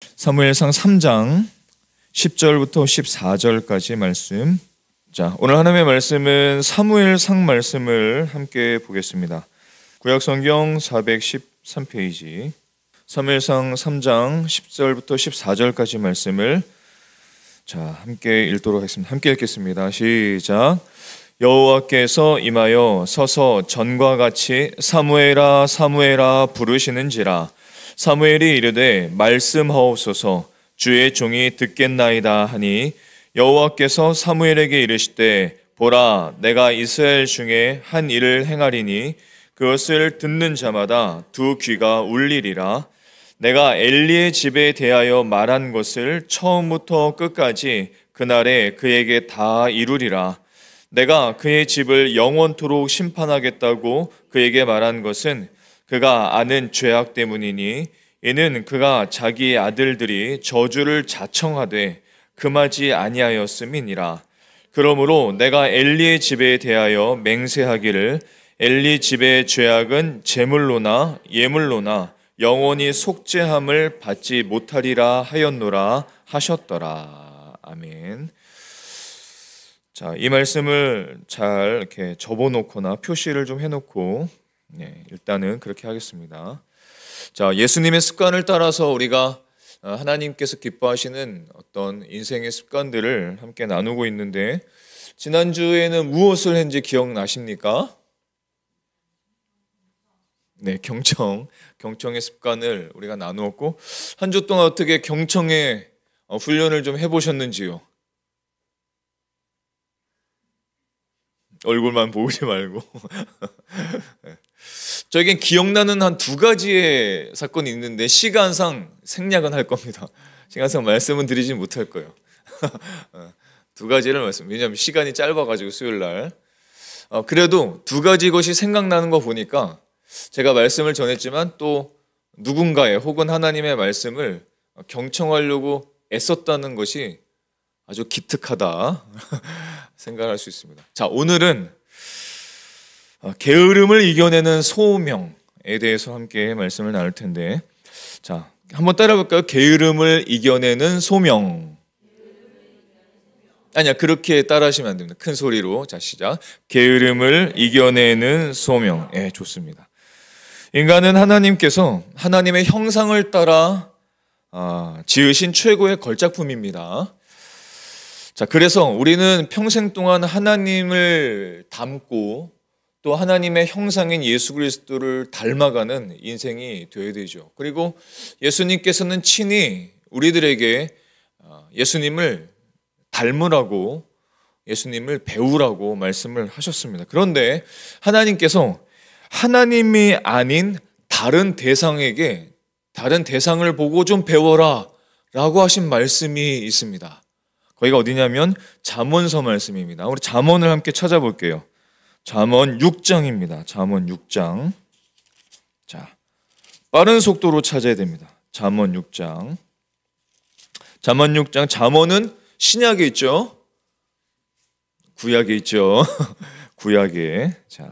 사무엘상 3장 10절부터 14절까지 말씀. 자, 오늘 하나님의 말씀은 사무엘상 말씀을 함께 보겠습니다. 구약성경 413페이지 사무엘상 3장 10절부터 14절까지 말씀을 함께 읽도록 하겠습니다. 함께 읽겠습니다. 시작. 여호와께서 임하여 서서 전과 같이 사무엘아 사무엘아 부르시는지라. 사무엘이 이르되 말씀하옵소서 주의 종이 듣겠나이다 하니 여호와께서 사무엘에게 이르시되 보라 내가 이스라엘 중에 한 일을 행하리니 그것을 듣는 자마다 두 귀가 울리리라. 내가 엘리의 집에 대하여 말한 것을 처음부터 끝까지 그날에 그에게 다 이루리라. 내가 그의 집을 영원토록 심판하겠다고 그에게 말한 것은 그가 아는 죄악 때문이니 이는 그가 자기의 아들들이 저주를 자청하되 금하지 아니하였음이니라. 그러므로 내가 엘리의 집에 대하여 맹세하기를 엘리 집의 죄악은 제물로나 예물로나 영원히 속죄함을 받지 못하리라 하였노라 하셨더라. 아멘. 자, 이 말씀을 잘 이렇게 접어놓거나 표시를 좀 해놓고 일단은 그렇게 하겠습니다. 자, 예수님의 습관을 따라서 우리가 하나님께서 기뻐하시는 어떤 인생의 습관들을 함께 나누고 있는데 지난주에는 무엇을 했는지 기억나십니까? 네, 경청의 습관을 우리가 나누었고 한 주 동안 어떻게 경청의 훈련을 좀 해보셨는지요? 얼굴만 보지 말고 저에겐 기억나는 한 두 가지의 사건이 있는데 시간상 생략은 할 겁니다. 시간상 말씀은 드리지 못할 거예요. 두 가지를 왜냐하면 시간이 짧아가지고 수요일날 그래도 두 가지 것이 생각나는 거 보니까 제가 말씀을 전했지만 또 누군가의 혹은 하나님의 말씀을 경청하려고 애썼다는 것이 아주 기특하다 생각할 수 있습니다. 자, 오늘은 게으름을 이겨내는 소명에 대해서 함께 말씀을 나눌 텐데, 자, 한번 따라볼까요? 게으름을 이겨내는 소명. 아니야, 그렇게 따라하시면 안 됩니다. 큰 소리로. 자, 시작. 게으름을 이겨내는 소명. 예, 좋습니다. 인간은 하나님께서 하나님의 형상을 따라 지으신 최고의 걸작품입니다. 자, 그래서 우리는 평생 동안 하나님을 닮고 또 하나님의 형상인 예수 그리스도를 닮아가는 인생이 되어야 되죠. 그리고 예수님께서는 친히 우리들에게 예수님을 닮으라고, 예수님을 배우라고 말씀을 하셨습니다. 그런데 하나님께서 하나님이 아닌 다른 대상에게 다른 대상을 보고 좀 배워라 라고 하신 말씀이 있습니다. 거기가 어디냐면 잠언서 말씀입니다. 우리 잠언을 함께 찾아볼게요. 잠언 6장입니다. 잠언 6장. 자, 빠른 속도로 찾아야 됩니다. 잠언 6장. 잠언 6장. 잠언은 신약에 있죠. 구약에 있죠. 구약에. 자,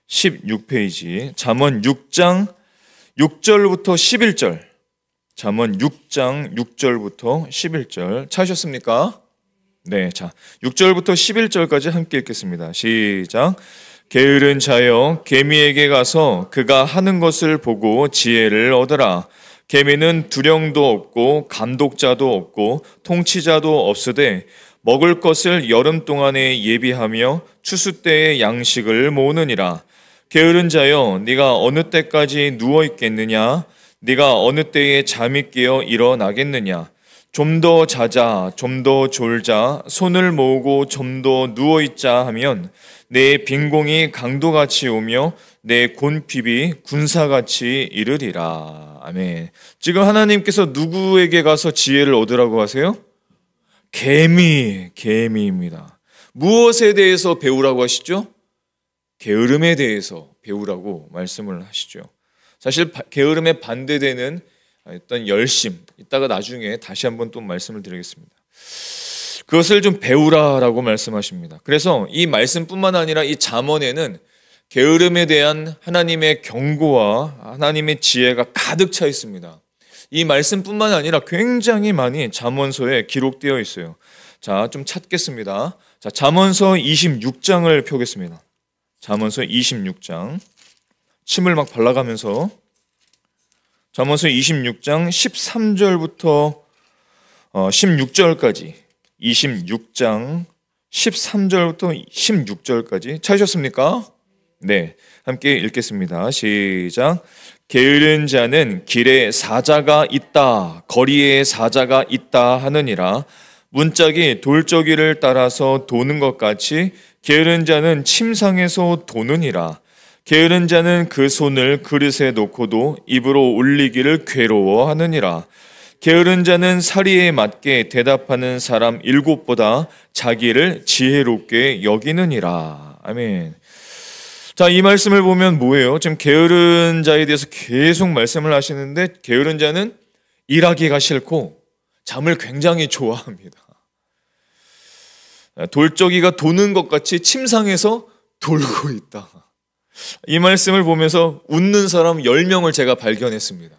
916페이지. 잠언 6장 6절부터 11절. 잠언 6장 6절부터 11절. 찾으셨습니까? 네, 자, 6절부터 11절까지 함께 읽겠습니다. 시작. 게으른 자여 개미에게 가서 그가 하는 것을 보고 지혜를 얻으라. 개미는 두령도 없고 감독자도 없고 통치자도 없으되 먹을 것을 여름 동안에 예비하며 추수 때의 양식을 모으느니라. 게으른 자여 네가 어느 때까지 누워 있겠느냐? 네가 어느 때에 잠이 깨어 일어나겠느냐? 좀 더 자자, 좀 더 졸자, 손을 모으고 좀 더 누워있자 하면 내 빈공이 강도같이 오며 내 곤핍이 군사같이 이르리라. 아멘. 지금 하나님께서 누구에게 가서 지혜를 얻으라고 하세요? 개미입니다. 무엇에 대해서 배우라고 하시죠? 게으름에 대해서 배우라고 말씀을 하시죠. 사실 게으름에 반대되는 어떤 열심, 이따가 나중에 다시 한번 또 말씀을 드리겠습니다. 그것을 좀 배우라라고 말씀하십니다. 그래서 이 말씀뿐만 아니라 이 잠언에는 게으름에 대한 하나님의 경고와 하나님의 지혜가 가득 차 있습니다. 이 말씀뿐만 아니라 굉장히 많이 잠언서에 기록되어 있어요. 자, 좀 찾겠습니다. 자, 잠언서 26장을 펴겠습니다. 잠언서 26장. 침을 막 발라가면서 잠언서 26장 13절부터 16절까지 26장 13절부터 16절까지 찾으셨습니까? 네, 함께 읽겠습니다. 시작. 게으른 자는 길에 사자가 있다, 거리에 사자가 있다 하느니라. 문짝이 돌저기를 따라서 도는 것 같이 게으른 자는 침상에서 도느니라. 게으른 자는 그 손을 그릇에 놓고도 입으로 올리기를 괴로워하느니라. 게으른 자는 사리에 맞게 대답하는 사람 7보다 자기를 지혜롭게 여기느니라. 아멘. 자, 이 말씀을 보면 뭐예요? 지금 게으른 자에 대해서 계속 말씀을 하시는데, 게으른 자는 일하기가 싫고 잠을 굉장히 좋아합니다. 돌저기가 도는 것 같이 침상에서 돌고 있다. 이 말씀을 보면서 웃는 사람 10명을 제가 발견했습니다.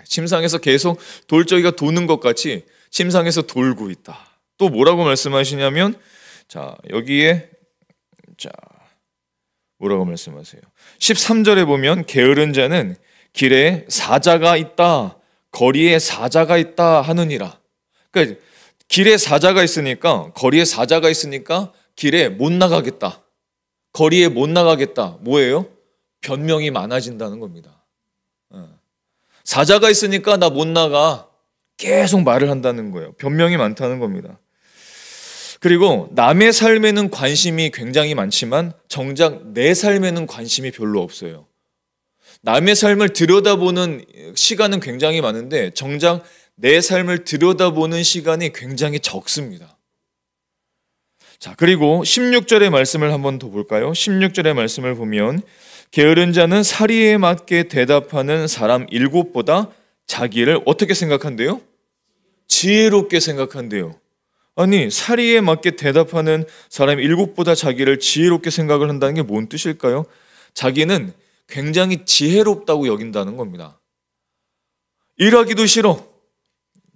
침상에서 계속 돌저기가 도는 것 같이 침상에서 돌고 있다. 또 뭐라고 말씀하시냐면, 자, 여기에, 자, 뭐라고 말씀하세요? 13절에 보면 게으른 자는 길에 사자가 있다, 거리에 사자가 있다 하느니라. 그러니까 길에 사자가 있으니까, 거리에 사자가 있으니까 길에 못 나가겠다, 거리에 못 나가겠다. 뭐예요? 변명이 많아진다는 겁니다. 사자가 있으니까 나 못 나가, 계속 말을 한다는 거예요. 변명이 많다는 겁니다. 그리고 남의 삶에는 관심이 굉장히 많지만 정작 내 삶에는 관심이 별로 없어요. 남의 삶을 들여다보는 시간은 굉장히 많은데 정작 내 삶을 들여다보는 시간이 굉장히 적습니다. 자, 그리고 16절의 말씀을 한번 더 볼까요? 16절의 말씀을 보면 게으른 자는 사리에 맞게 대답하는 사람 7보다 자기를 어떻게 생각한대요? 지혜롭게 생각한대요. 아니, 사리에 맞게 대답하는 사람 7보다 자기를 지혜롭게 생각을 한다는 게 뭔 뜻일까요? 자기는 굉장히 지혜롭다고 여긴다는 겁니다. 일하기도 싫어.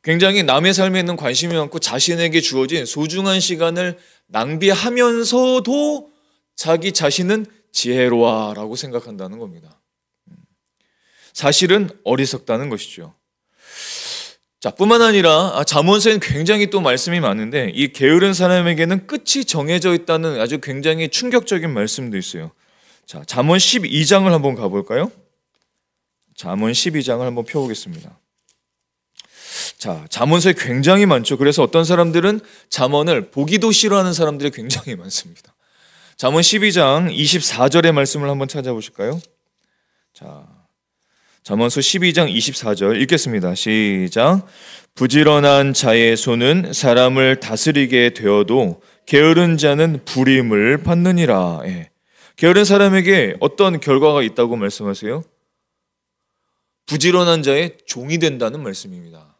굉장히 남의 삶에 있는 관심이 많고 자신에게 주어진 소중한 시간을 낭비하면서도 자기 자신은 지혜로워라고 생각한다는 겁니다. 사실은 어리석다는 것이죠. 자, 뿐만 아니라 잠언서에는 굉장히 또 말씀이 많은데 이 게으른 사람에게는 끝이 정해져 있다는 아주 굉장히 충격적인 말씀도 있어요. 자, 잠언 12장을 한번 가볼까요? 잠언 12장을 한번 펴보겠습니다. 자, 잠언서에 굉장히 많죠. 그래서 어떤 사람들은 잠언을 보기도 싫어하는 사람들이 굉장히 많습니다. 잠언 12장 24절의 말씀을 한번 찾아보실까요? 자, 잠언서 12장 24절 읽겠습니다. 시작. 부지런한 자의 손은 사람을 다스리게 되어도 게으른 자는 불임을 받느니라. 게으른 사람에게 어떤 결과가 있다고 말씀하세요? 부지런한 자의 종이 된다는 말씀입니다.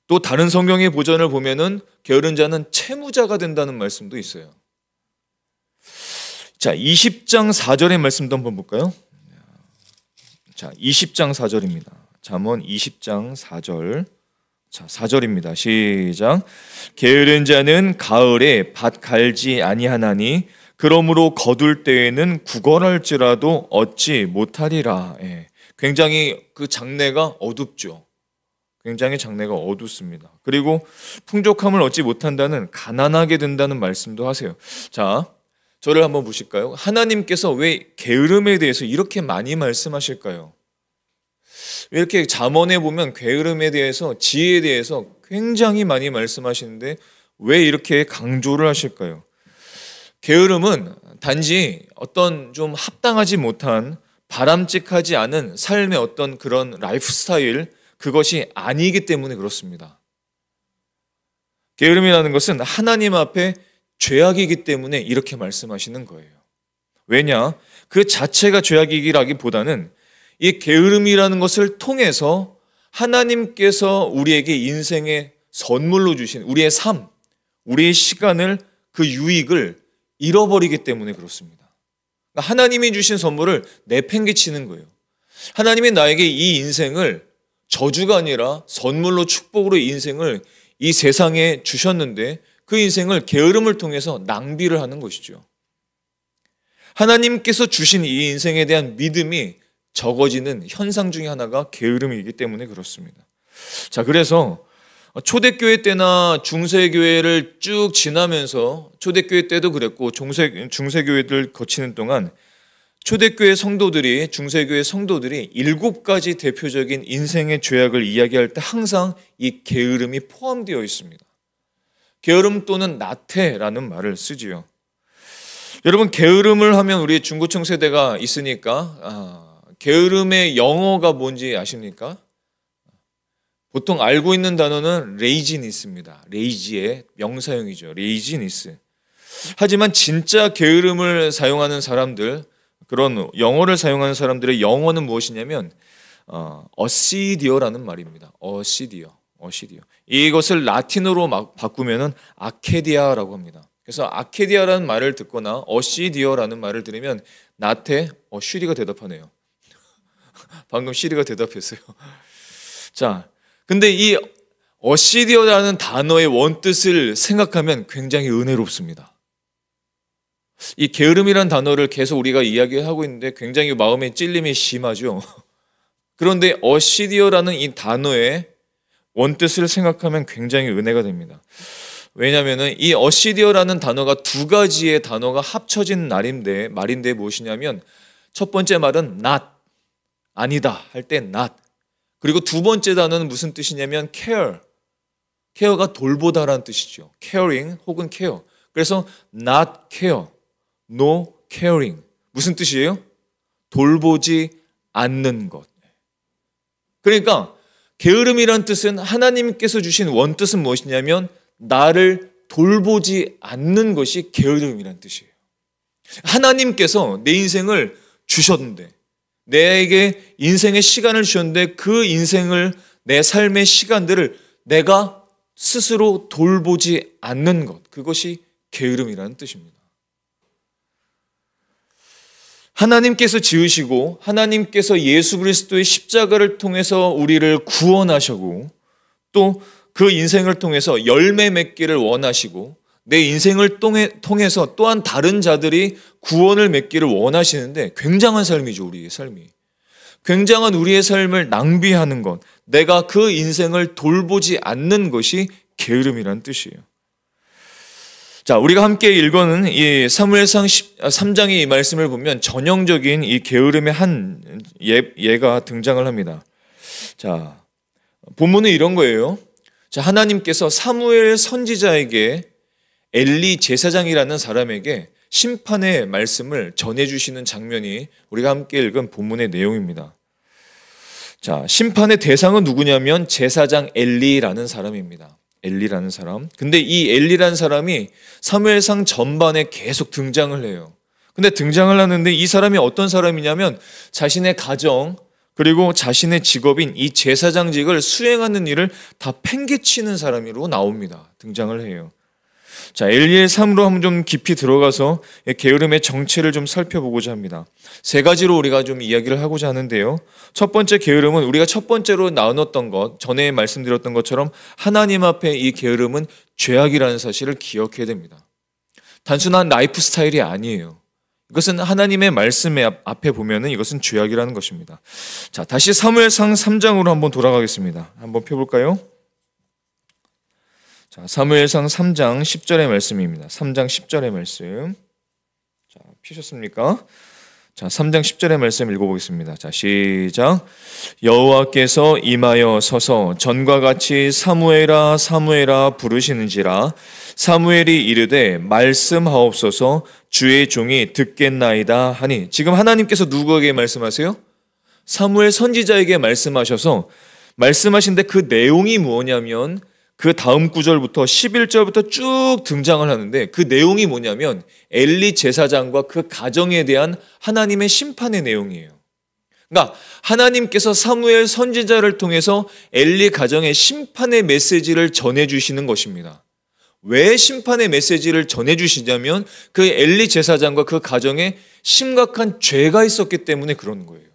또 다른 성경의 버전을 보면은 게으른 자는 채무자가 된다는 말씀도 있어요. 자, 20장 4절의 말씀도 한번 볼까요? 자, 20장 4절입니다. 잠언 20장 4절. 자, 4절입니다. 시작. 게으른 자는 가을에 밭 갈지 아니하나니 그러므로 거둘 때에는 구걸할지라도 얻지 못하리라. 굉장히 그 장래가 어둡죠. 굉장히 장래가 어둡습니다. 그리고 풍족함을 얻지 못한다는, 가난하게 된다는 말씀도 하세요. 자, 저를 한번 보실까요? 하나님께서 왜 게으름에 대해서 이렇게 많이 말씀하실까요? 왜 이렇게 잠언에 보면 게으름에 대해서, 지혜에 대해서 굉장히 많이 말씀하시는데 왜 이렇게 강조를 하실까요? 게으름은 단지 어떤 좀 합당하지 못한, 바람직하지 않은 삶의 어떤 그런 라이프 스타일, 그것이 아니기 때문에 그렇습니다. 게으름이라는 것은 하나님 앞에 죄악이기 때문에 이렇게 말씀하시는 거예요. 왜냐? 그 자체가 죄악이기라기보다는 이 게으름이라는 것을 통해서 하나님께서 우리에게 인생의 선물로 주신 우리의 삶, 우리의 시간을, 그 유익을 잃어버리기 때문에 그렇습니다. 하나님이 주신 선물을 내팽개치는 거예요. 하나님이 나에게 이 인생을 저주가 아니라 선물로 축복으로 인생을 이 세상에 주셨는데 그 인생을 게으름을 통해서 낭비를 하는 것이죠. 하나님께서 주신 이 인생에 대한 믿음이 적어지는 현상 중에 하나가 게으름이기 때문에 그렇습니다. 자, 그래서 초대교회 때나 중세교회를 쭉 지나면서 초대교회 때도 그랬고 중세교회들 거치는 동안 초대교회 성도들이 중세교회 성도들이 7가지 대표적인 인생의 죄악을 이야기할 때 항상 이 게으름이 포함되어 있습니다. 게으름 또는 나태라는 말을 쓰지요. 여러분, 게으름을 하면 우리 중고층 세대가 있으니까 게으름의 영어가 뭔지 아십니까? 보통 알고 있는 단어는 레이지니스입니다. 레이지의 명사형이죠. 레이지니스. 하지만 진짜 게으름을 사용하는 사람들, 그런 영어를 사용하는 사람들의 영어는 무엇이냐면 어시디어라는 말입니다. 어시디어. 이것을 라틴어로 바꾸면은 아케디아라고 합니다. 그래서 아케디아라는 말을 듣거나 어시디어라는 말을 들으면 나태, 슈리가 대답하네요. 방금 시리가 대답했어요. 자, 근데 이 어시디어라는 단어의 원뜻을 생각하면 굉장히 은혜롭습니다. 이 게으름이라는 단어를 계속 우리가 이야기하고 있는데 굉장히 마음에 찔림이 심하죠. 그런데 어시디어라는 이 단어의 원뜻을 생각하면 굉장히 은혜가 됩니다. 왜냐하면 이 어시디어라는 단어가 2가지의 단어가 합쳐진 말인데 무엇이냐면 첫 번째 말은 not, 아니다 할 때 not. 그리고 2번째 단어는 무슨 뜻이냐면 care. care가 돌보다라는 뜻이죠. caring 혹은 care. 그래서 not care, no caring. 무슨 뜻이에요? 돌보지 않는 것. 그러니까 게으름이란 뜻은 하나님께서 주신 원뜻은 무엇이냐면 나를 돌보지 않는 것이 게으름이란 뜻이에요. 하나님께서 내 인생을 주셨는데, 내게 인생의 시간을 주셨는데 그 인생을, 내 삶의 시간들을 내가 스스로 돌보지 않는 것, 그것이 게으름이라는 뜻입니다. 하나님께서 지으시고 하나님께서 예수 그리스도의 십자가를 통해서 우리를 구원하시고 또 그 인생을 통해서 열매 맺기를 원하시고 내 인생을 통해서 또한 다른 자들이 구원을 맺기를 원하시는데 굉장한 삶이죠. 우리의 삶이. 굉장한 우리의 삶을 낭비하는 것, 내가 그 인생을 돌보지 않는 것이 게으름이라는 뜻이에요. 자, 우리가 함께 읽어는 이 사무엘상 3장의 이 말씀을 보면 전형적인 이 게으름의 한 예가 등장을 합니다. 자, 본문은 이런 거예요. 자, 하나님께서 사무엘 선지자에게 엘리 제사장이라는 사람에게 심판의 말씀을 전해주시는 장면이 우리가 함께 읽은 본문의 내용입니다. 자, 심판의 대상은 누구냐면 제사장 엘리라는 사람입니다. 엘리라는 사람. 근데 이 엘리라는 사람이 사무엘상 전반에 계속 등장을 해요. 근데 등장을 하는데 이 사람이 어떤 사람이냐면 자신의 가정 그리고 자신의 직업인 이 제사장직을 수행하는 일을 다 팽개치는 사람으로 나옵니다. 등장을 해요. 자, 엘리의 삶으로 한번 좀 깊이 들어가서 게으름의 정체를 좀 살펴보고자 합니다. 3가지로 우리가 좀 이야기를 하고자 하는데요. 첫 번째 게으름은 우리가 첫 번째로 나눴던 것, 전에 말씀드렸던 것처럼 하나님 앞에 이 게으름은 죄악이라는 사실을 기억해야 됩니다. 단순한 라이프 스타일이 아니에요. 이것은 하나님의 말씀의 앞에 보면은 이것은 죄악이라는 것입니다. 자, 다시 사무엘상 3장으로 한번 돌아가겠습니다. 한번 펴볼까요? 자, 사무엘상 3장 10절의 말씀입니다. 3장 10절의 말씀. 자, 피셨습니까? 자, 3장 10절의 말씀 읽어보겠습니다. 자, 시작. 여호와께서 임하여 서서 전과 같이 사무엘아 사무엘아 부르시는지라 사무엘이 이르되 말씀하옵소서 주의 종이 듣겠나이다 하니. 지금 하나님께서 누구에게 말씀하세요? 사무엘 선지자에게 말씀하신데 그 내용이 뭐냐면 그 다음 구절부터 11절부터 쭉 등장을 하는데 그 내용이 뭐냐면 엘리 제사장과 그 가정에 대한 하나님의 심판의 내용이에요. 그러니까 하나님께서 사무엘 선지자를 통해서 엘리 가정의 심판의 메시지를 전해주시는 것입니다. 왜 심판의 메시지를 전해주시냐면 그 엘리 제사장과 그 가정에 심각한 죄가 있었기 때문에 그런 거예요.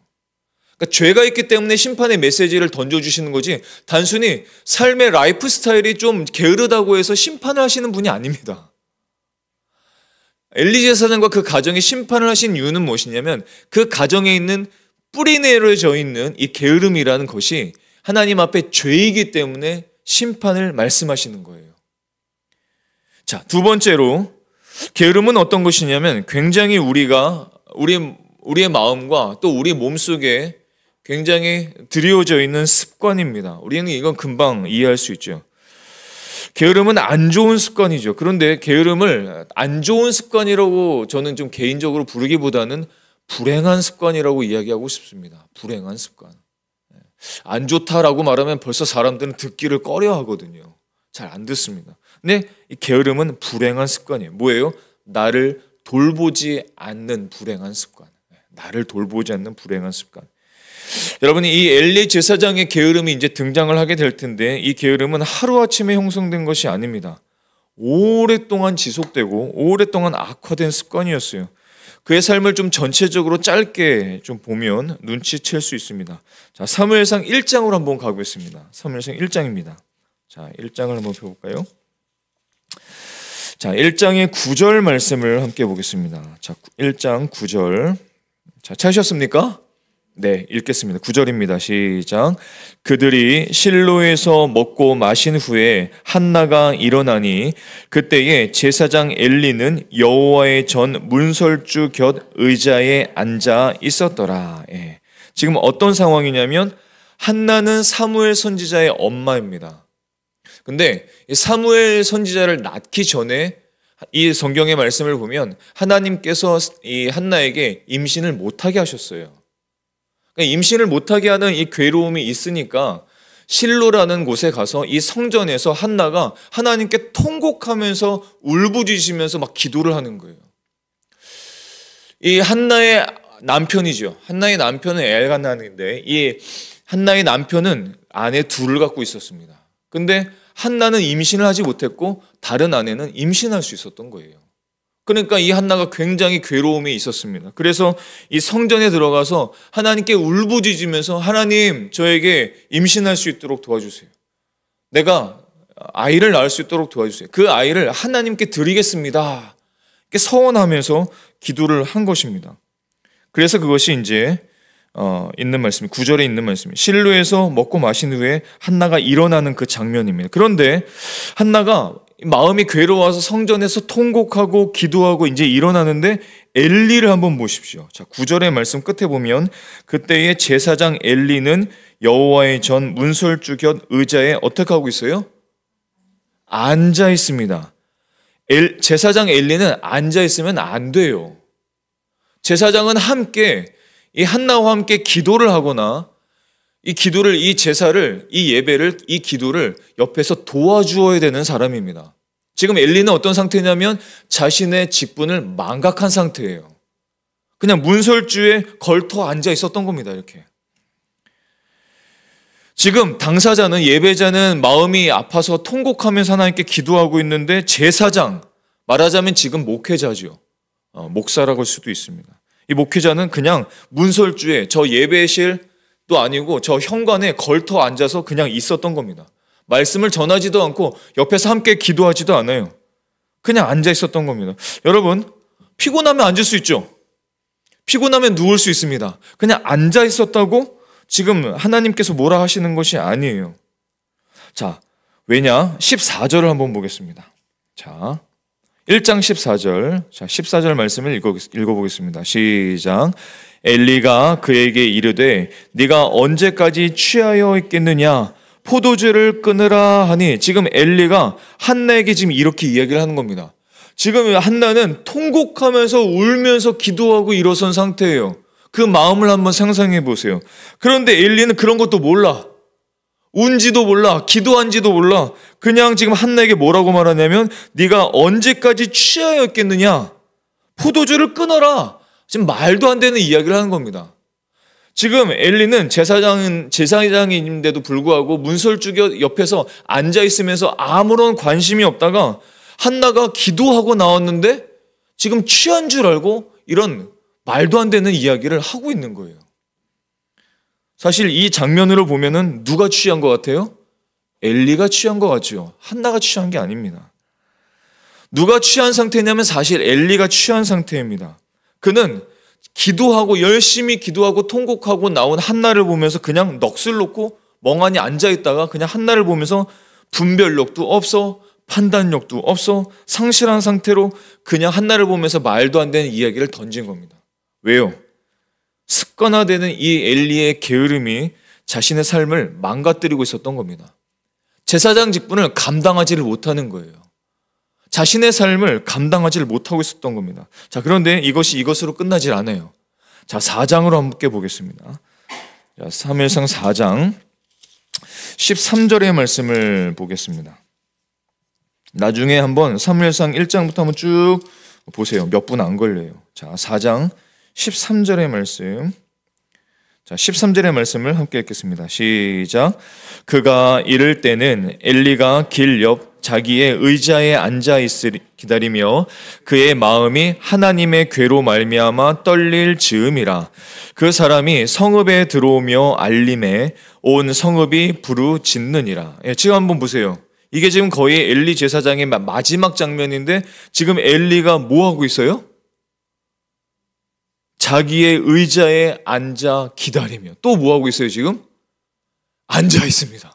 그러니까 죄가 있기 때문에 심판의 메시지를 던져주시는 거지 단순히 삶의 라이프 스타일이 좀 게으르다고 해서 심판을 하시는 분이 아닙니다. 엘리 제사장과 그 가정에 심판을 하신 이유는 무엇이냐면 그 가정에 있는 뿌리 내려져 있는 이 게으름이라는 것이 하나님 앞에 죄이기 때문에 심판을 말씀하시는 거예요. 자, 두 번째로 게으름은 어떤 것이냐면 굉장히 우리의 마음과 또 우리 몸속에 굉장히 드리워져 있는 습관입니다. 우리는 이건 금방 이해할 수 있죠. 게으름은 안 좋은 습관이죠. 그런데 게으름을 안 좋은 습관이라고 저는 좀 개인적으로 부르기보다는 불행한 습관이라고 이야기하고 싶습니다. 불행한 습관. 안 좋다라고 말하면 벌써 사람들은 듣기를 꺼려 하거든요. 잘 안 듣습니다. 근데 이 게으름은 불행한 습관이에요. 뭐예요? 나를 돌보지 않는 불행한 습관. 나를 돌보지 않는 불행한 습관. 여러분이 이 엘리 제사장의 게으름이 이제 등장을 하게 될 텐데 이 게으름은 하루아침에 형성된 것이 아닙니다. 오랫동안 지속되고 오랫동안 악화된 습관이었어요. 그의 삶을 좀 전체적으로 짧게 좀 보면 눈치챌 수 있습니다. 자, 사무엘상 1장으로 한번 가보겠습니다. 사무엘상 1장입니다. 자, 1장을 한번 펴볼까요? 자, 1장의 9절 말씀을 함께 보겠습니다. 자, 1장 9절. 자, 찾으셨습니까? 네, 읽겠습니다. 9절입니다. 시작. 그들이 실로에서 먹고 마신 후에 한나가 일어나니 그때에 제사장 엘리는 여호와의 전 문설주 곁 의자에 앉아 있었더라. 예. 지금 어떤 상황이냐면 한나는 사무엘 선지자의 엄마입니다. 근데 사무엘 선지자를 낳기 전에 이 성경의 말씀을 보면 하나님께서 이 한나에게 임신을 못하게 하셨어요. 임신을 못하게 하는 이 괴로움이 있으니까 실로라는 곳에 가서 이 성전에서 한나가 하나님께 통곡하면서 울부짖으면서 막 기도를 하는 거예요. 이 한나의 남편이죠. 한나의 남편은 엘가나인데 이 한나의 남편은 아내 둘을 갖고 있었습니다. 근데 한나는 임신을 하지 못했고 다른 아내는 임신할 수 있었던 거예요. 그러니까 이 한나가 굉장히 괴로움이 있었습니다. 그래서 이 성전에 들어가서 하나님께 울부짖으면서 하나님 저에게 임신할 수 있도록 도와주세요. 내가 아이를 낳을 수 있도록 도와주세요. 그 아이를 하나님께 드리겠습니다. 이렇게 서원하면서 기도를 한 것입니다. 그래서 그것이 이제 있는 말씀, 9절에 있는 말씀. 실로에서 먹고 마신 후에 한나가 일어나는 그 장면입니다. 그런데 한나가 마음이 괴로워서 성전에서 통곡하고 기도하고 이제 일어나는데 엘리를 한번 보십시오. 자, 9절의 말씀 끝에 보면 그때의 제사장 엘리는 여호와의 전 문설주 곁 의자에 어떻게 하고 있어요? 앉아 있습니다. 제사장 엘리는 앉아 있으면 안 돼요. 제사장은 함께 이 한나와 함께 기도를 하거나 이 제사를, 이 예배를, 이 기도를 옆에서 도와주어야 되는 사람입니다. 지금 엘리는 어떤 상태냐면 자신의 직분을 망각한 상태예요. 그냥 문설주에 걸터 앉아 있었던 겁니다. 이렇게. 지금 당사자는, 예배자는 마음이 아파서 통곡하면서 하나님께 기도하고 있는데 제사장, 말하자면 지금 목회자죠. 목사라고 할 수도 있습니다. 이 목회자는 그냥 문설주에 저 예배실도 아니고 저 현관에 걸터 앉아서 그냥 있었던 겁니다. 말씀을 전하지도 않고 옆에서 함께 기도하지도 않아요. 그냥 앉아 있었던 겁니다. 여러분, 피곤하면 앉을 수 있죠. 피곤하면 누울 수 있습니다. 그냥 앉아 있었다고 지금 하나님께서 뭐라 하시는 것이 아니에요. 자, 왜냐? 14절을 한번 보겠습니다. 자, 1장 14절. 자, 14절 말씀을 읽어보겠습니다. 시작. 엘리가 그에게 이르되 네가 언제까지 취하여 있겠느냐? 포도주를 끊으라 하니, 지금 엘리가 한나에게 지금 이렇게 이야기를 하는 겁니다. 지금 한나는 통곡하면서 울면서 기도하고 일어선 상태예요. 그 마음을 한번 상상해 보세요. 그런데 엘리는 그런 것도 몰라. 운지도 몰라. 기도한지도 몰라. 그냥 지금 한나에게 뭐라고 말하냐면 네가 언제까지 취하였겠느냐? 포도주를 끊어라. 지금 말도 안 되는 이야기를 하는 겁니다. 지금 엘리는 제사장인데도 불구하고 문설주 옆에서 앉아 있으면서 아무런 관심이 없다가 한나가 기도하고 나왔는데 지금 취한 줄 알고 이런 말도 안 되는 이야기를 하고 있는 거예요. 사실 이 장면으로 보면은 누가 취한 것 같아요? 엘리가 취한 것 같죠. 한나가 취한 게 아닙니다. 누가 취한 상태냐면 사실 엘리가 취한 상태입니다. 그는 기도하고 열심히 기도하고 통곡하고 나온 한나를 보면서 그냥 넋을 놓고 멍하니 앉아있다가 그냥 한나를 보면서 분별력도 없어, 판단력도 없어, 상실한 상태로 그냥 한나를 보면서 말도 안 되는 이야기를 던진 겁니다. 왜요? 습관화되는 이 엘리의 게으름이 자신의 삶을 망가뜨리고 있었던 겁니다. 제사장 직분을 감당하지를 못하는 거예요. 자신의 삶을 감당하지를 못하고 있었던 겁니다. 자, 그런데 이것이 이것으로 끝나질 않아요. 자, 4장으로 함께 보겠습니다. 자, 사무엘상 4장 13절의 말씀을 보겠습니다. 나중에 한번 사무엘상 1장부터 한번 쭉 보세요. 몇 분 안 걸려요. 자, 4장 13절의 말씀. 자, 13절의 말씀을 함께 읽겠습니다. 시작. 그가 이를 때는 엘리가 길 옆 자기의 의자에 앉아 있으리 기다리며 그의 마음이 하나님의 괴로 말미암아 떨릴 즈음이라. 그 사람이 성읍에 들어오며 알림에 온 성읍이 부르짖느니라. 예, 지금 한번 보세요. 이게 지금 거의 엘리 제사장의 마지막 장면인데 지금 엘리가 뭐 하고 있어요? 자기의 의자에 앉아 기다리며 또 뭐 하고 있어요 지금? 앉아 있습니다.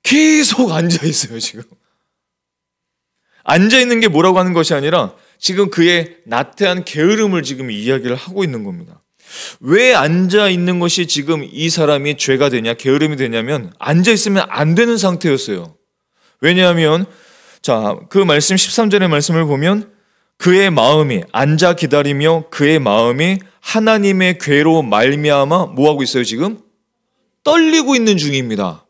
계속 앉아 있어요 지금. 앉아 있는 게 뭐라고 하는 것이 아니라 지금 그의 나태한 게으름을 지금 이야기를 하고 있는 겁니다. 왜 앉아 있는 것이 지금 이 사람이 죄가 되냐, 게으름이 되냐면 앉아 있으면 안 되는 상태였어요. 왜냐하면 자, 그 말씀 13절의 말씀을 보면 그의 마음이 앉아 기다리며 그의 마음이 하나님의 괴로 말미암아 뭐 하고 있어요 지금? 떨리고 있는 중입니다.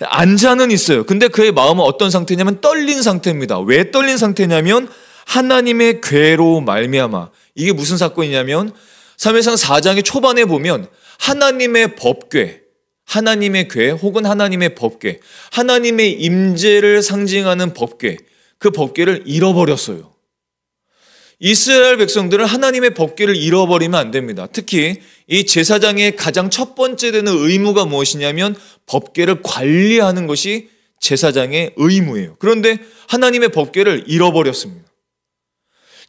앉아는 있어요. 근데 그의 마음은 어떤 상태냐면 떨린 상태입니다. 왜 떨린 상태냐면 하나님의 괴로 말미암아. 이게 무슨 사건이냐면 사무엘상 4장의 초반에 보면 하나님의 법궤, 하나님의 궤 혹은 하나님의 법궤, 하나님의 임재를 상징하는 법궤, 그 법궤를 잃어버렸어요. 이스라엘 백성들은 하나님의 법궤를 잃어버리면 안 됩니다. 특히 이 제사장의 가장 첫 번째 되는 의무가 무엇이냐면 법궤를 관리하는 것이 제사장의 의무예요. 그런데 하나님의 법궤를 잃어버렸습니다.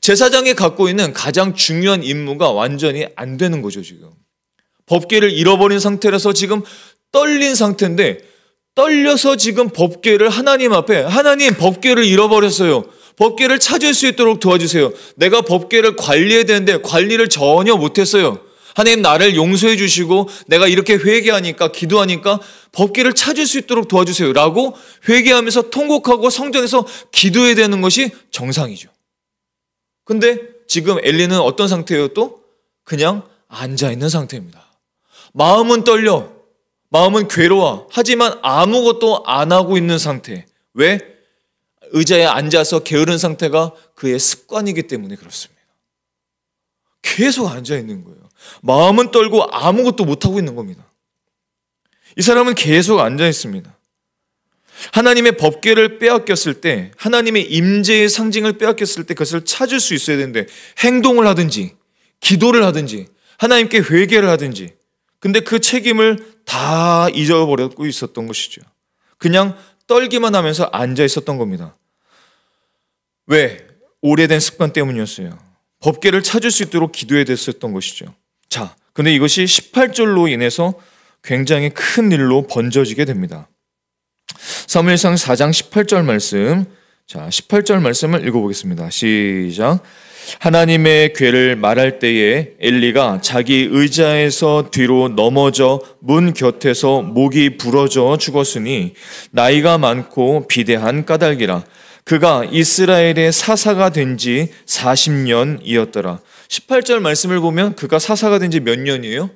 제사장이 갖고 있는 가장 중요한 임무가 완전히 안 되는 거죠, 지금. 법궤를 잃어버린 상태라서 지금 떨린 상태인데 떨려서 지금 법궤를 하나님 앞에 하나님 법궤를 잃어버렸어요. 법궤를 찾을 수 있도록 도와주세요. 내가 법궤를 관리해야 되는데 관리를 전혀 못했어요. 하나님 나를 용서해 주시고 내가 이렇게 회개하니까 기도하니까 법궤를 찾을 수 있도록 도와주세요 라고 회개하면서 통곡하고 성전에서 기도해야 되는 것이 정상이죠. 근데 지금 엘리는 어떤 상태예요 또? 그냥 앉아있는 상태입니다. 마음은 떨려, 마음은 괴로워, 하지만 아무것도 안 하고 있는 상태. 왜? 의자에 앉아서 게으른 상태가 그의 습관이기 때문에 그렇습니다. 계속 앉아있는 거예요. 마음은 떨고 아무것도 못하고 있는 겁니다. 이 사람은 계속 앉아있습니다. 하나님의 법궤를 빼앗겼을 때, 하나님의 임재의 상징을 빼앗겼을 때 그것을 찾을 수 있어야 되는데 행동을 하든지 기도를 하든지 하나님께 회개를 하든지 근데 그 책임을 다 잊어버리고 있었던 것이죠. 그냥 떨기만 하면서 앉아 있었던 겁니다. 왜? 오래된 습관 때문이었어요. 법궤를 찾을 수 있도록 기도해야 됐었던 것이죠. 자, 근데 이것이 18절로 인해서 굉장히 큰 일로 번져지게 됩니다. 사무엘상 4장 18절 말씀. 자, 18절 말씀을 읽어보겠습니다. 시작. 하나님의 궤를 말할 때에 엘리가 자기 의자에서 뒤로 넘어져 문 곁에서 목이 부러져 죽었으니 나이가 많고 비대한 까닭이라. 그가 이스라엘의 사사가 된 지 40년이었더라. 18절 말씀을 보면 그가 사사가 된 지 몇 년이에요?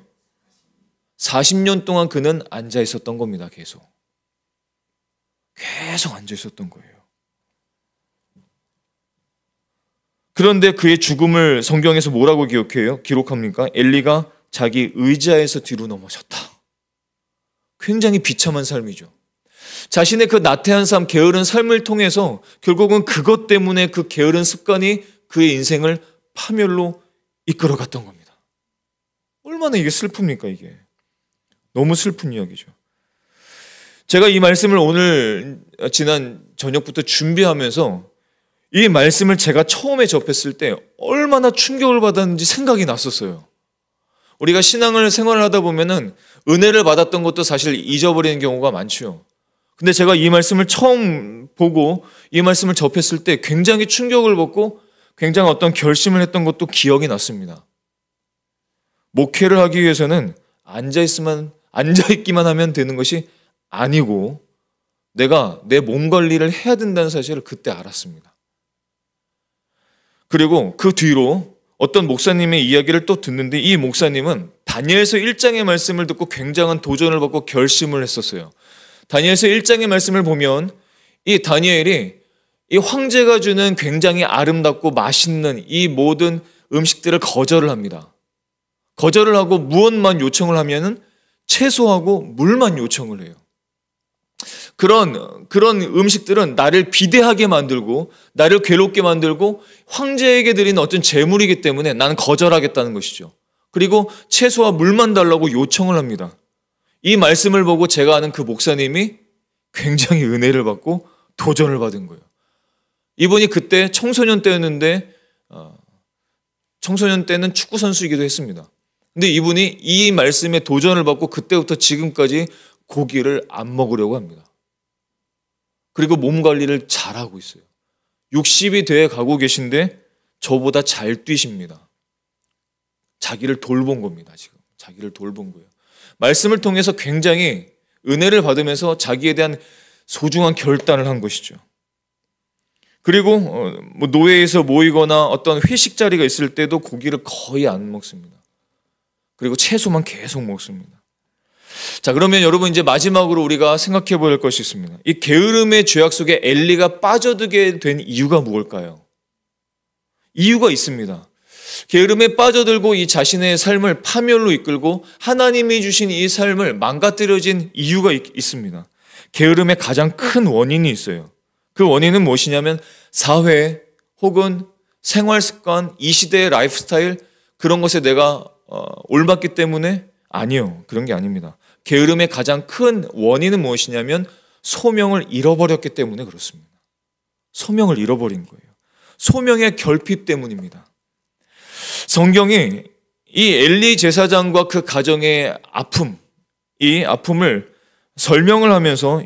40년 동안 그는 앉아 있었던 겁니다. 계속 앉아 있었던 거예요. 그런데 그의 죽음을 성경에서 뭐라고 기록합니까? 엘리가 자기 의자에서 뒤로 넘어졌다. 굉장히 비참한 삶이죠. 자신의 그 나태한 삶, 게으른 삶을 통해서 결국은 그것 때문에 그 게으른 습관이 그의 인생을 파멸로 이끌어갔던 겁니다. 얼마나 이게 슬픕니까 이게. 너무 슬픈 이야기죠. 제가 이 말씀을 오늘 지난 저녁부터 준비하면서 이 말씀을 제가 처음에 접했을 때 얼마나 충격을 받았는지 생각이 났었어요. 우리가 신앙을 생활을 하다 보면은 은혜를 받았던 것도 사실 잊어버리는 경우가 많죠. 근데 제가 이 말씀을 처음 보고 이 말씀을 접했을 때 굉장히 충격을 받고 굉장히 어떤 결심을 했던 것도 기억이 났습니다. 목회를 하기 위해서는 앉아있기만 하면 되는 것이 아니고 내가 내 몸 관리를 해야 된다는 사실을 그때 알았습니다. 그리고 그 뒤로 어떤 목사님의 이야기를 또 듣는데 이 목사님은 다니엘서 1장의 말씀을 듣고 굉장한 도전을 받고 결심을 했었어요. 다니엘서 1장의 말씀을 보면 이 다니엘이 이 황제가 주는 굉장히 아름답고 맛있는 이 모든 음식들을 거절을 합니다. 거절을 하고 무엇만 요청을 하면은 채소하고 물만 요청을 해요. 그런 음식들은 나를 비대하게 만들고 나를 괴롭게 만들고 황제에게 드리는 어떤 재물이기 때문에 나는 거절하겠다는 것이죠. 그리고 채소와 물만 달라고 요청을 합니다. 이 말씀을 보고 제가 아는 그 목사님이 굉장히 은혜를 받고 도전을 받은 거예요. 이분이 그때 청소년 때였는데 청소년 때는 축구 선수이기도 했습니다. 근데 이분이 이 말씀에 도전을 받고 그때부터 지금까지 고기를 안 먹으려고 합니다. 그리고 몸 관리를 잘하고 있어요. 60이 돼 가고 계신데 저보다 잘 뛰십니다. 자기를 돌본 겁니다. 지금 자기를 돌본 거예요. 말씀을 통해서 굉장히 은혜를 받으면서 자기에 대한 소중한 결단을 한 것이죠. 그리고 노예에서 모이거나 어떤 회식 자리가 있을 때도 고기를 거의 안 먹습니다. 그리고 채소만 계속 먹습니다. 자, 그러면 여러분 이제 마지막으로 우리가 생각해 볼 것이 있습니다. 이 게으름의 죄악 속에 엘리가 빠져들게 된 이유가 무엇일까요? 이유가 있습니다. 게으름에 빠져들고 이 자신의 삶을 파멸로 이끌고 하나님이 주신 이 삶을 망가뜨려진 이유가 있습니다. 게으름의 가장 큰 원인이 있어요. 그 원인은 무엇이냐면 사회 혹은 생활 습관, 이 시대의 라이프 스타일 그런 것에 내가 올맞기 때문에 아니요. 그런 게 아닙니다. 게으름의 가장 큰 원인은 무엇이냐면 소명을 잃어버렸기 때문에 그렇습니다. 소명을 잃어버린 거예요. 소명의 결핍 때문입니다. 성경이 이 엘리 제사장과 그 가정의 아픔, 이 아픔을 설명을 하면서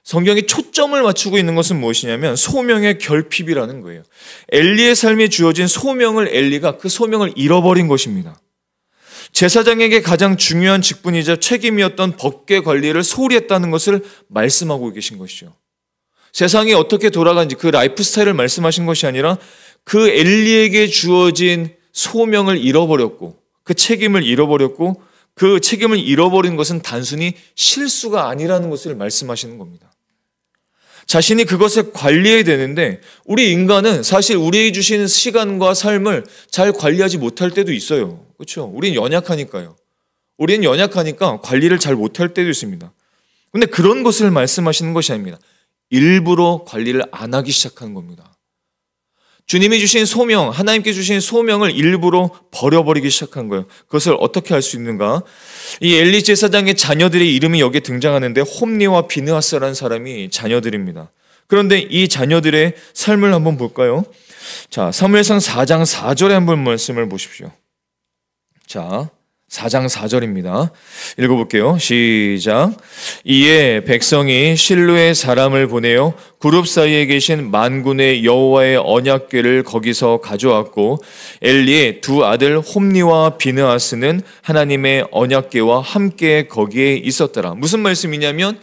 성경이 초점을 맞추고 있는 것은 무엇이냐면 소명의 결핍이라는 거예요. 엘리의 삶에 주어진 소명을 엘리가 그 소명을 잃어버린 것입니다. 제사장에게 가장 중요한 직분이자 책임이었던 법궤 관리를 소홀히 했다는 것을 말씀하고 계신 것이죠. 세상이 어떻게 돌아가는지 그 라이프 스타일을 말씀하신 것이 아니라 그 엘리에게 주어진 소명을 잃어버렸고 그 책임을 잃어버렸고 그 책임을 잃어버린 것은 단순히 실수가 아니라는 것을 말씀하시는 겁니다. 자신이 그것을 관리해야 되는데 우리 인간은 사실 우리에게 주시는 시간과 삶을 잘 관리하지 못할 때도 있어요. 그렇죠? 우린 연약하니까요. 우리는 연약하니까 관리를 잘 못할 때도 있습니다. 그런데 그런 것을 말씀하시는 것이 아닙니다. 일부러 관리를 안 하기 시작하는 겁니다. 주님이 주신 소명, 하나님께 주신 소명을 일부러 버려버리기 시작한 거예요. 그것을 어떻게 할 수 있는가? 이 엘리 제사장의 자녀들의 이름이 여기에 등장하는데 홈니와 비느하스라는 사람이 자녀들입니다. 그런데 이 자녀들의 삶을 한번 볼까요? 자, 사무엘상 4장 4절에 한번 말씀을 보십시오. 자, 4장 4절입니다. 읽어볼게요. 시작. 이에 백성이 실로의 사람을 보내어 그룹 사이에 계신 만군의 여호와의 언약궤를 거기서 가져왔고 엘리의 두 아들 홈니와 비느하스는 하나님의 언약궤와 함께 거기에 있었더라. 무슨 말씀이냐면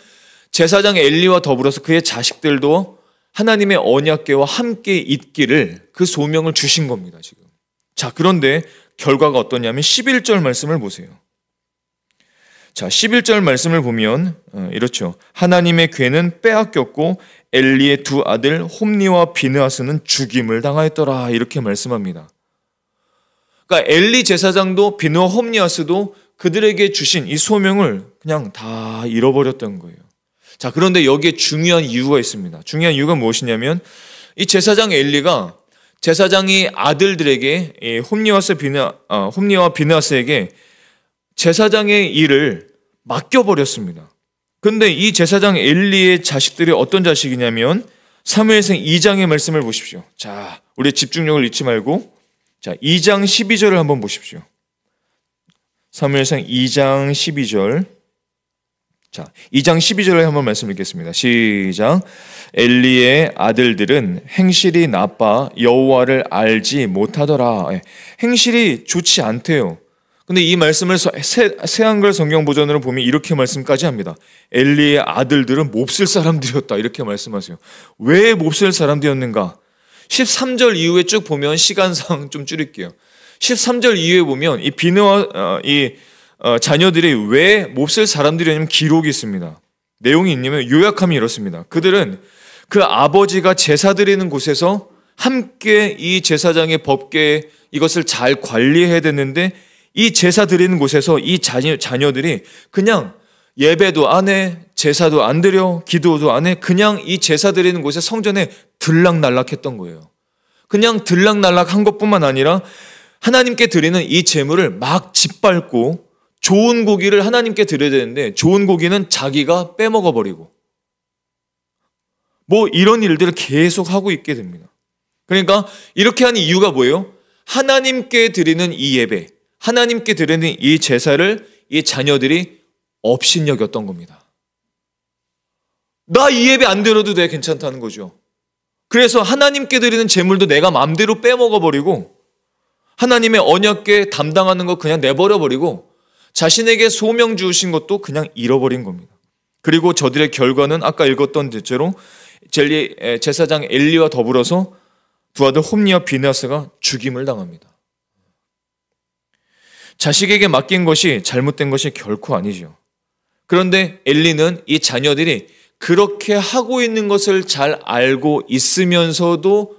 제사장 엘리와 더불어서 그의 자식들도 하나님의 언약궤와 함께 있기를 그 소명을 주신 겁니다. 지금. 자, 그런데 결과가 어떠냐면 11절 말씀을 보세요. 자, 11절 말씀을 보면 이렇죠. 하나님의 궤는 빼앗겼고 엘리의 두 아들 홈니와 비느하스는 죽임을 당하였더라. 이렇게 말씀합니다. 그러니까 엘리 제사장도 비느와 홈니하스도 그들에게 주신 이 소명을 그냥 다 잃어버렸던 거예요. 자, 그런데 여기에 중요한 이유가 있습니다. 중요한 이유가 무엇이냐면 이 제사장 엘리가 제사장이 아들들에게 홈니와 비느하스에게 제사장의 일을 맡겨버렸습니다. 근데 이 제사장 엘리의 자식들이 어떤 자식이냐면 사무엘상 2장의 말씀을 보십시오. 자, 우리 집중력을 잃지 말고 자, 2장 12절을 한번 보십시오. 사무엘상 2장 12절. 자, 2장 12절에 한번 말씀 읽겠습니다. 시작. 엘리의 아들들은 행실이 나빠 여호와를 알지 못하더라. 행실이 좋지 않대요. 근데 이 말씀을 새한글 성경 버전으로 보면 이렇게 말씀까지 합니다. 엘리의 아들들은 몹쓸 사람들이었다. 이렇게 말씀하세요. 왜 몹쓸 사람들이었는가? 13절 이후에 쭉 보면 시간상 좀 줄일게요. 13절 이후에 보면 이 비느와 자녀들이 왜 몹쓸 사람들이냐면 기록이 있습니다. 내용이 있냐면 요약하면 이렇습니다. 그들은 그 아버지가 제사 드리는 곳에서 함께 이 제사장의 법궤 이것을 잘 관리해야 되는데 이 제사 드리는 곳에서 이 자녀들이 그냥 예배도 안 해, 제사도 안 드려, 기도도 안 해, 그냥 이 제사 드리는 곳에 성전에 들락날락했던 거예요. 그냥 들락날락한 것뿐만 아니라 하나님께 드리는 이 제물을 막 짓밟고 좋은 고기를 하나님께 드려야 되는데 좋은 고기는 자기가 빼먹어버리고 뭐 이런 일들을 계속 하고 있게 됩니다. 그러니까 이렇게 하는 이유가 뭐예요? 하나님께 드리는 이 예배, 하나님께 드리는 이 제사를 이 자녀들이 업신여겼던 겁니다. 나 이 예배 안 드려도 돼 괜찮다는 거죠. 그래서 하나님께 드리는 제물도 내가 마음대로 빼먹어버리고 하나님의 언약궤 담당하는 거 그냥 내버려버리고 자신에게 소명 주신 것도 그냥 잃어버린 겁니다. 그리고 저들의 결과는 아까 읽었던 대로 제사장 엘리와 더불어서 두 아들 홈니와 비느하스가 죽임을 당합니다. 자식에게 맡긴 것이 잘못된 것이 결코 아니죠. 그런데 엘리는 이 자녀들이 그렇게 하고 있는 것을 잘 알고 있으면서도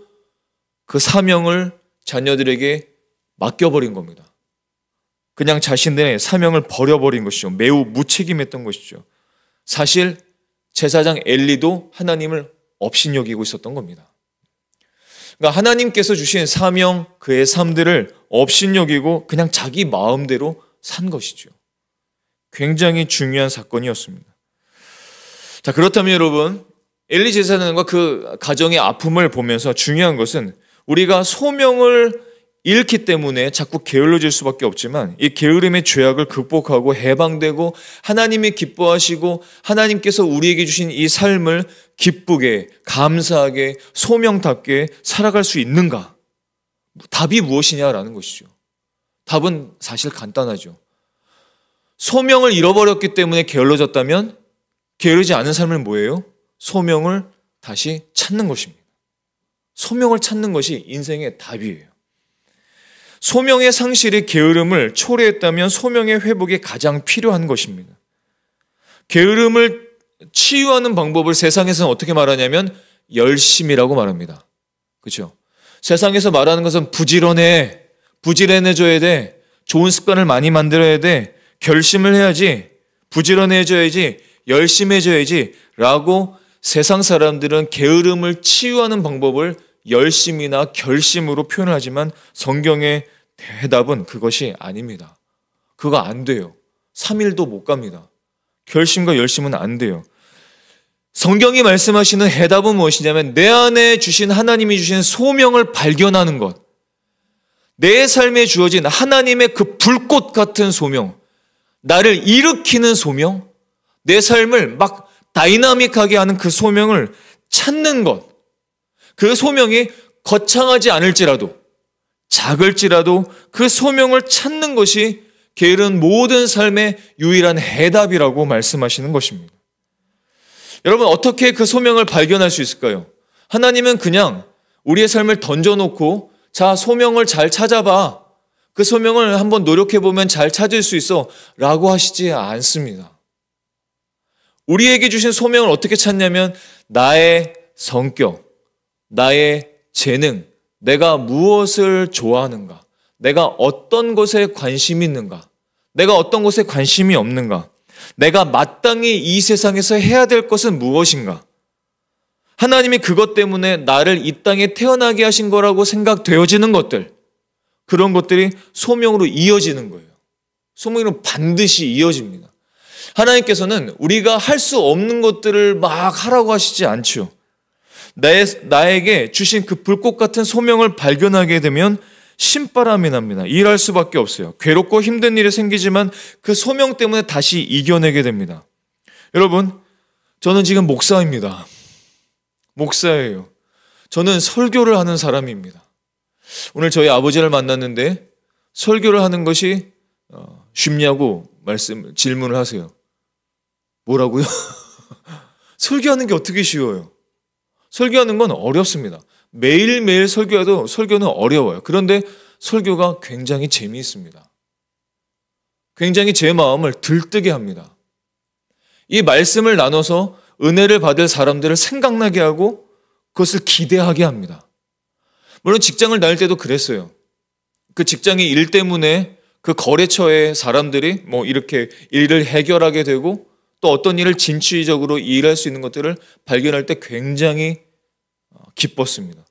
그 사명을 자녀들에게 맡겨버린 겁니다. 그냥 자신들의 사명을 버려버린 것이죠. 매우 무책임했던 것이죠. 사실 제사장 엘리도 하나님을 업신여기고 있었던 겁니다. 그러니까 하나님께서 주신 사명, 그의 삶들을 업신여기고 그냥 자기 마음대로 산 것이죠. 굉장히 중요한 사건이었습니다. 자, 그렇다면 여러분, 엘리 제사장과 그 가정의 아픔을 보면서 중요한 것은 우리가 소명을 잃기 때문에 자꾸 게을러질 수밖에 없지만 이 게으름의 죄악을 극복하고 해방되고 하나님이 기뻐하시고 하나님께서 우리에게 주신 이 삶을 기쁘게 감사하게 소명답게 살아갈 수 있는가? 답이 무엇이냐라는 것이죠. 답은 사실 간단하죠. 소명을 잃어버렸기 때문에 게을러졌다면 게으르지 않은 삶은 뭐예요? 소명을 다시 찾는 것입니다. 소명을 찾는 것이 인생의 답이에요. 소명의 상실이 게으름을 초래했다면 소명의 회복이 가장 필요한 것입니다. 게으름을 치유하는 방법을 세상에서는 어떻게 말하냐면 열심이라고 말합니다. 그렇죠? 세상에서 말하는 것은 부지런해져야 돼, 좋은 습관을 많이 만들어야 돼, 결심을 해야지, 부지런해져야지, 열심해져야지 라고 세상 사람들은 게으름을 치유하는 방법을 열심이나 결심으로 표현을 하지만 성경의 대답은 그것이 아닙니다. 그거 안 돼요. 3일도 못 갑니다. 결심과 열심은 안 돼요. 성경이 말씀하시는 해답은 무엇이냐면 내 안에 주신 하나님이 주신 소명을 발견하는 것, 내 삶에 주어진 하나님의 그 불꽃 같은 소명, 나를 일으키는 소명, 내 삶을 막 다이나믹하게 하는 그 소명을 찾는 것, 그 소명이 거창하지 않을지라도 작을지라도 그 소명을 찾는 것이 게으른 모든 삶의 유일한 해답이라고 말씀하시는 것입니다. 여러분, 어떻게 그 소명을 발견할 수 있을까요? 하나님은 그냥 우리의 삶을 던져놓고 자, 소명을 잘 찾아봐, 그 소명을 한번 노력해보면 잘 찾을 수 있어 라고 하시지 않습니다. 우리에게 주신 소명을 어떻게 찾냐면 나의 성격, 나의 재능, 내가 무엇을 좋아하는가, 내가 어떤 것에 관심이 있는가, 내가 어떤 것에 관심이 없는가, 내가 마땅히 이 세상에서 해야 될 것은 무엇인가, 하나님이 그것 때문에 나를 이 땅에 태어나게 하신 거라고 생각되어지는 것들, 그런 것들이 소명으로 이어지는 거예요. 소명으로 반드시 이어집니다. 하나님께서는 우리가 할 수 없는 것들을 막 하라고 하시지 않죠. 나에게 주신 그 불꽃 같은 소명을 발견하게 되면 신바람이 납니다. 일할 수밖에 없어요. 괴롭고 힘든 일이 생기지만 그 소명 때문에 다시 이겨내게 됩니다. 여러분, 저는 지금 목사입니다. 목사예요. 저는 설교를 하는 사람입니다. 오늘 저희 아버지를 만났는데 설교를 하는 것이 쉽냐고 질문을 하세요. 뭐라고요? 설교하는 게 어떻게 쉬워요? 설교하는 건 어렵습니다. 매일매일 설교해도 설교는 어려워요. 그런데 설교가 굉장히 재미있습니다. 굉장히 제 마음을 들뜨게 합니다. 이 말씀을 나눠서 은혜를 받을 사람들을 생각나게 하고 그것을 기대하게 합니다. 물론 직장을 다닐 때도 그랬어요. 그 직장의 일 때문에 그 거래처의 사람들이 이렇게 일을 해결하게 되고 또 어떤 일을 진취적으로 일할 수 있는 것들을 발견할 때 굉장히 기뻤습니다.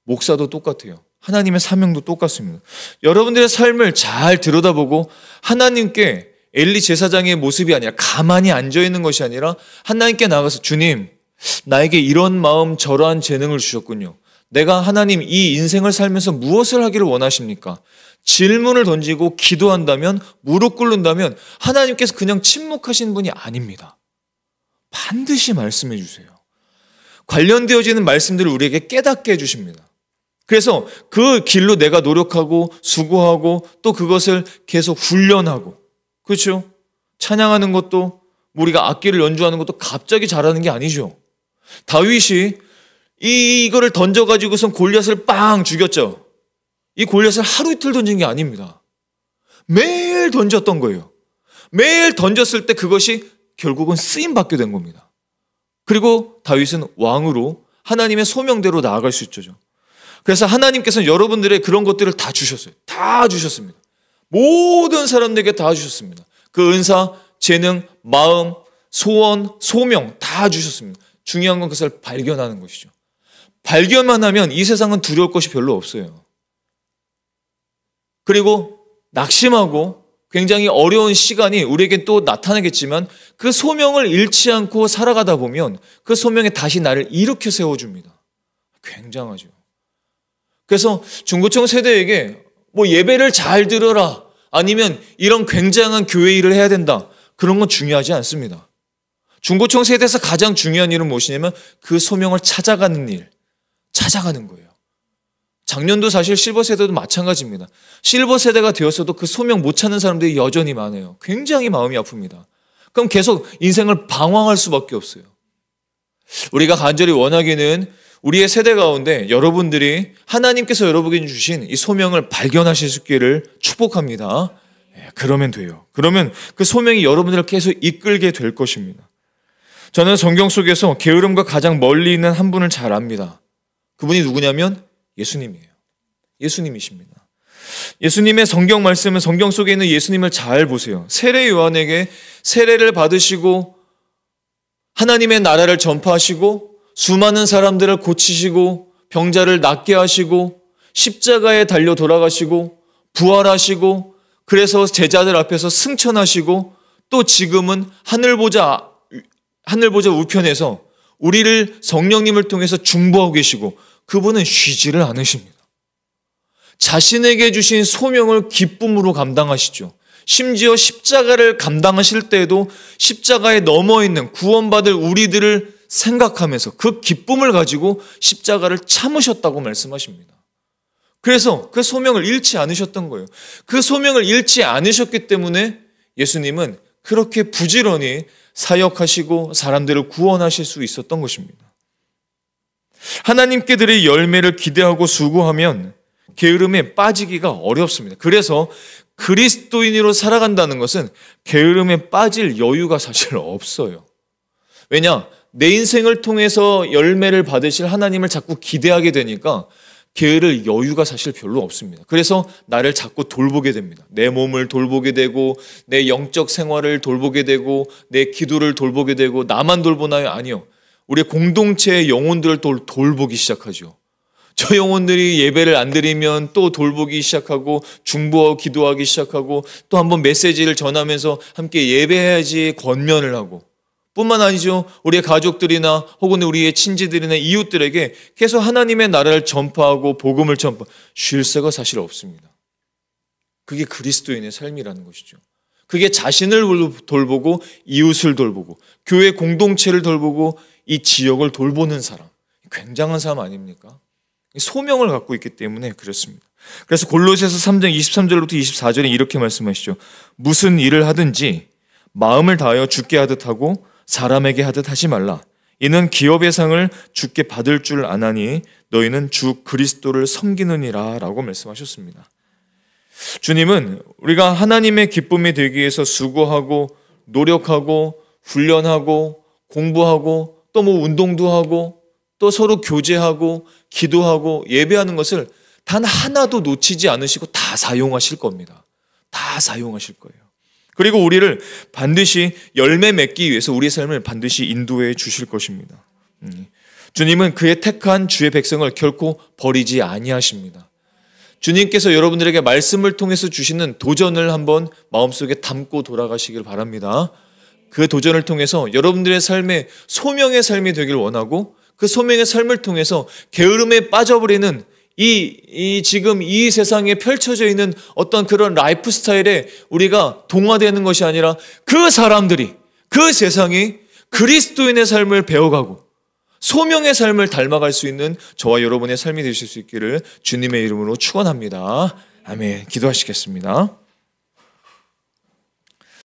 목사도 똑같아요. 하나님의 사명도 똑같습니다. 여러분들의 삶을 잘 들여다보고 하나님께 엘리 제사장의 모습이 아니라 가만히 앉아있는 것이 아니라 하나님께 나가서 주님, 나에게 이런 마음 저러한 재능을 주셨군요. 내가 하나님 이 인생을 살면서 무엇을 하기를 원하십니까? 질문을 던지고 기도한다면, 무릎 꿇는다면 하나님께서 그냥 침묵하시는 분이 아닙니다. 반드시 말씀해 주세요. 관련되어지는 말씀들을 우리에게 깨닫게 해주십니다. 그래서 그 길로 내가 노력하고 수고하고 또 그것을 계속 훈련하고, 그렇죠? 찬양하는 것도 우리가 악기를 연주하는 것도 갑자기 잘하는 게 아니죠. 다윗이 이거를 던져가지고선 골리앗을 빵 죽였죠. 이 골리앗을 하루 이틀 던진 게 아닙니다. 매일 던졌던 거예요. 매일 던졌을 때 그것이 결국은 쓰임받게 된 겁니다. 그리고 다윗은 왕으로 하나님의 소명대로 나아갈 수 있죠. 그래서 하나님께서는 여러분들의 그런 것들을 다 주셨어요. 다 주셨습니다. 모든 사람들에게 다 주셨습니다. 그 은사, 재능, 마음, 소원, 소명 다 주셨습니다. 중요한 건 그것을 발견하는 것이죠. 발견만 하면 이 세상은 두려울 것이 별로 없어요. 그리고 낙심하고 굉장히 어려운 시간이 우리에게 또 나타나겠지만 그 소명을 잃지 않고 살아가다 보면 그 소명에 다시 나를 일으켜 세워줍니다. 굉장하죠. 그래서 중고청 세대에게 예배를 잘 들어라, 아니면 이런 굉장한 교회 일을 해야 된다, 그런 건 중요하지 않습니다. 중고청 세대에서 가장 중요한 일은 무엇이냐면 그 소명을 찾아가는 일, 찾아가는 거예요. 작년도 사실 실버 세대도 마찬가지입니다. 실버 세대가 되었어도 그 소명 못 찾는 사람들이 여전히 많아요. 굉장히 마음이 아픕니다. 그럼 계속 인생을 방황할 수밖에 없어요. 우리가 간절히 원하기는 우리의 세대 가운데 여러분들이 하나님께서 여러분에게 주신 이 소명을 발견하실 수 있기를 축복합니다. 그러면 돼요. 그러면 그 소명이 여러분들을 계속 이끌게 될 것입니다. 저는 성경 속에서 게으름과 가장 멀리 있는 한 분을 잘 압니다. 그분이 누구냐면 예수님이에요. 예수님이십니다. 예수님의 성경 말씀은 성경 속에 있는 예수님을 잘 보세요. 세례 요한에게 세례를 받으시고 하나님의 나라를 전파하시고 수많은 사람들을 고치시고 병자를 낫게 하시고 십자가에 달려 돌아가시고 부활하시고 그래서 제자들 앞에서 승천하시고 또 지금은 하늘 보좌 우편에서 우리를 성령님을 통해서 중보하고 계시고 그분은 쉬지를 않으십니다. 자신에게 주신 소명을 기쁨으로 감당하시죠. 심지어 십자가를 감당하실 때에도 십자가에 넘어 있는 구원받을 우리들을 생각하면서 그 기쁨을 가지고 십자가를 참으셨다고 말씀하십니다. 그래서 그 소명을 잃지 않으셨던 거예요. 그 소명을 잃지 않으셨기 때문에 예수님은 그렇게 부지런히 사역하시고 사람들을 구원하실 수 있었던 것입니다. 하나님께 드릴 열매를 기대하고 수고하면 게으름에 빠지기가 어렵습니다. 그래서 그리스도인으로 살아간다는 것은 게으름에 빠질 여유가 사실 없어요. 왜냐? 내 인생을 통해서 열매를 받으실 하나님을 자꾸 기대하게 되니까 게으를 여유가 사실 별로 없습니다. 그래서 나를 자꾸 돌보게 됩니다. 내 몸을 돌보게 되고 내 영적 생활을 돌보게 되고 내 기도를 돌보게 되고 나만 돌보나요? 아니요. 우리 공동체의 영혼들을 돌보기 시작하죠. 저 영혼들이 예배를 안 드리면 또 돌보기 시작하고 중보하고 기도하기 시작하고 또 한번 메시지를 전하면서 함께 예배해야지 권면을 하고, 뿐만 아니죠. 우리의 가족들이나 혹은 우리의 친지들이나 이웃들에게 계속 하나님의 나라를 전파하고 복음을 쉴 새가 사실 없습니다. 그게 그리스도인의 삶이라는 것이죠. 그게 자신을 돌보고 이웃을 돌보고 교회 공동체를 돌보고 이 지역을 돌보는 사람, 굉장한 사람 아닙니까? 소명을 갖고 있기 때문에 그렇습니다. 그래서 골로새서 3장 23절부터 24절에 이렇게 말씀하시죠. 무슨 일을 하든지 마음을 다하여 주께 하듯 하고 사람에게 하듯 하지 말라. 이는 기업의 상을 주께 받을 줄 아나니 너희는 주 그리스도를 섬기느니라 라고 말씀하셨습니다. 주님은 우리가 하나님의 기쁨이 되기 위해서 수고하고 노력하고 훈련하고 공부하고 또 뭐 운동도 하고 또 서로 교제하고 기도하고 예배하는 것을 단 하나도 놓치지 않으시고 다 사용하실 겁니다. 다 사용하실 거예요. 그리고 우리를 반드시 열매 맺기 위해서 우리의 삶을 반드시 인도해 주실 것입니다. 주님은 그의 택한 주의 백성을 결코 버리지 아니하십니다. 주님께서 여러분들에게 말씀을 통해서 주시는 도전을 한번 마음속에 담고 돌아가시길 바랍니다. 그 도전을 통해서 여러분들의 삶에 소명의 삶이 되길 원하고 그 소명의 삶을 통해서 게으름에 빠져버리는 지금 이 세상에 펼쳐져 있는 어떤 그런 라이프 스타일에 우리가 동화되는 것이 아니라 그 사람들이, 그 세상이 그리스도인의 삶을 배워가고 소명의 삶을 닮아갈 수 있는 저와 여러분의 삶이 되실 수 있기를 주님의 이름으로 축원합니다. 아멘. 기도하시겠습니다.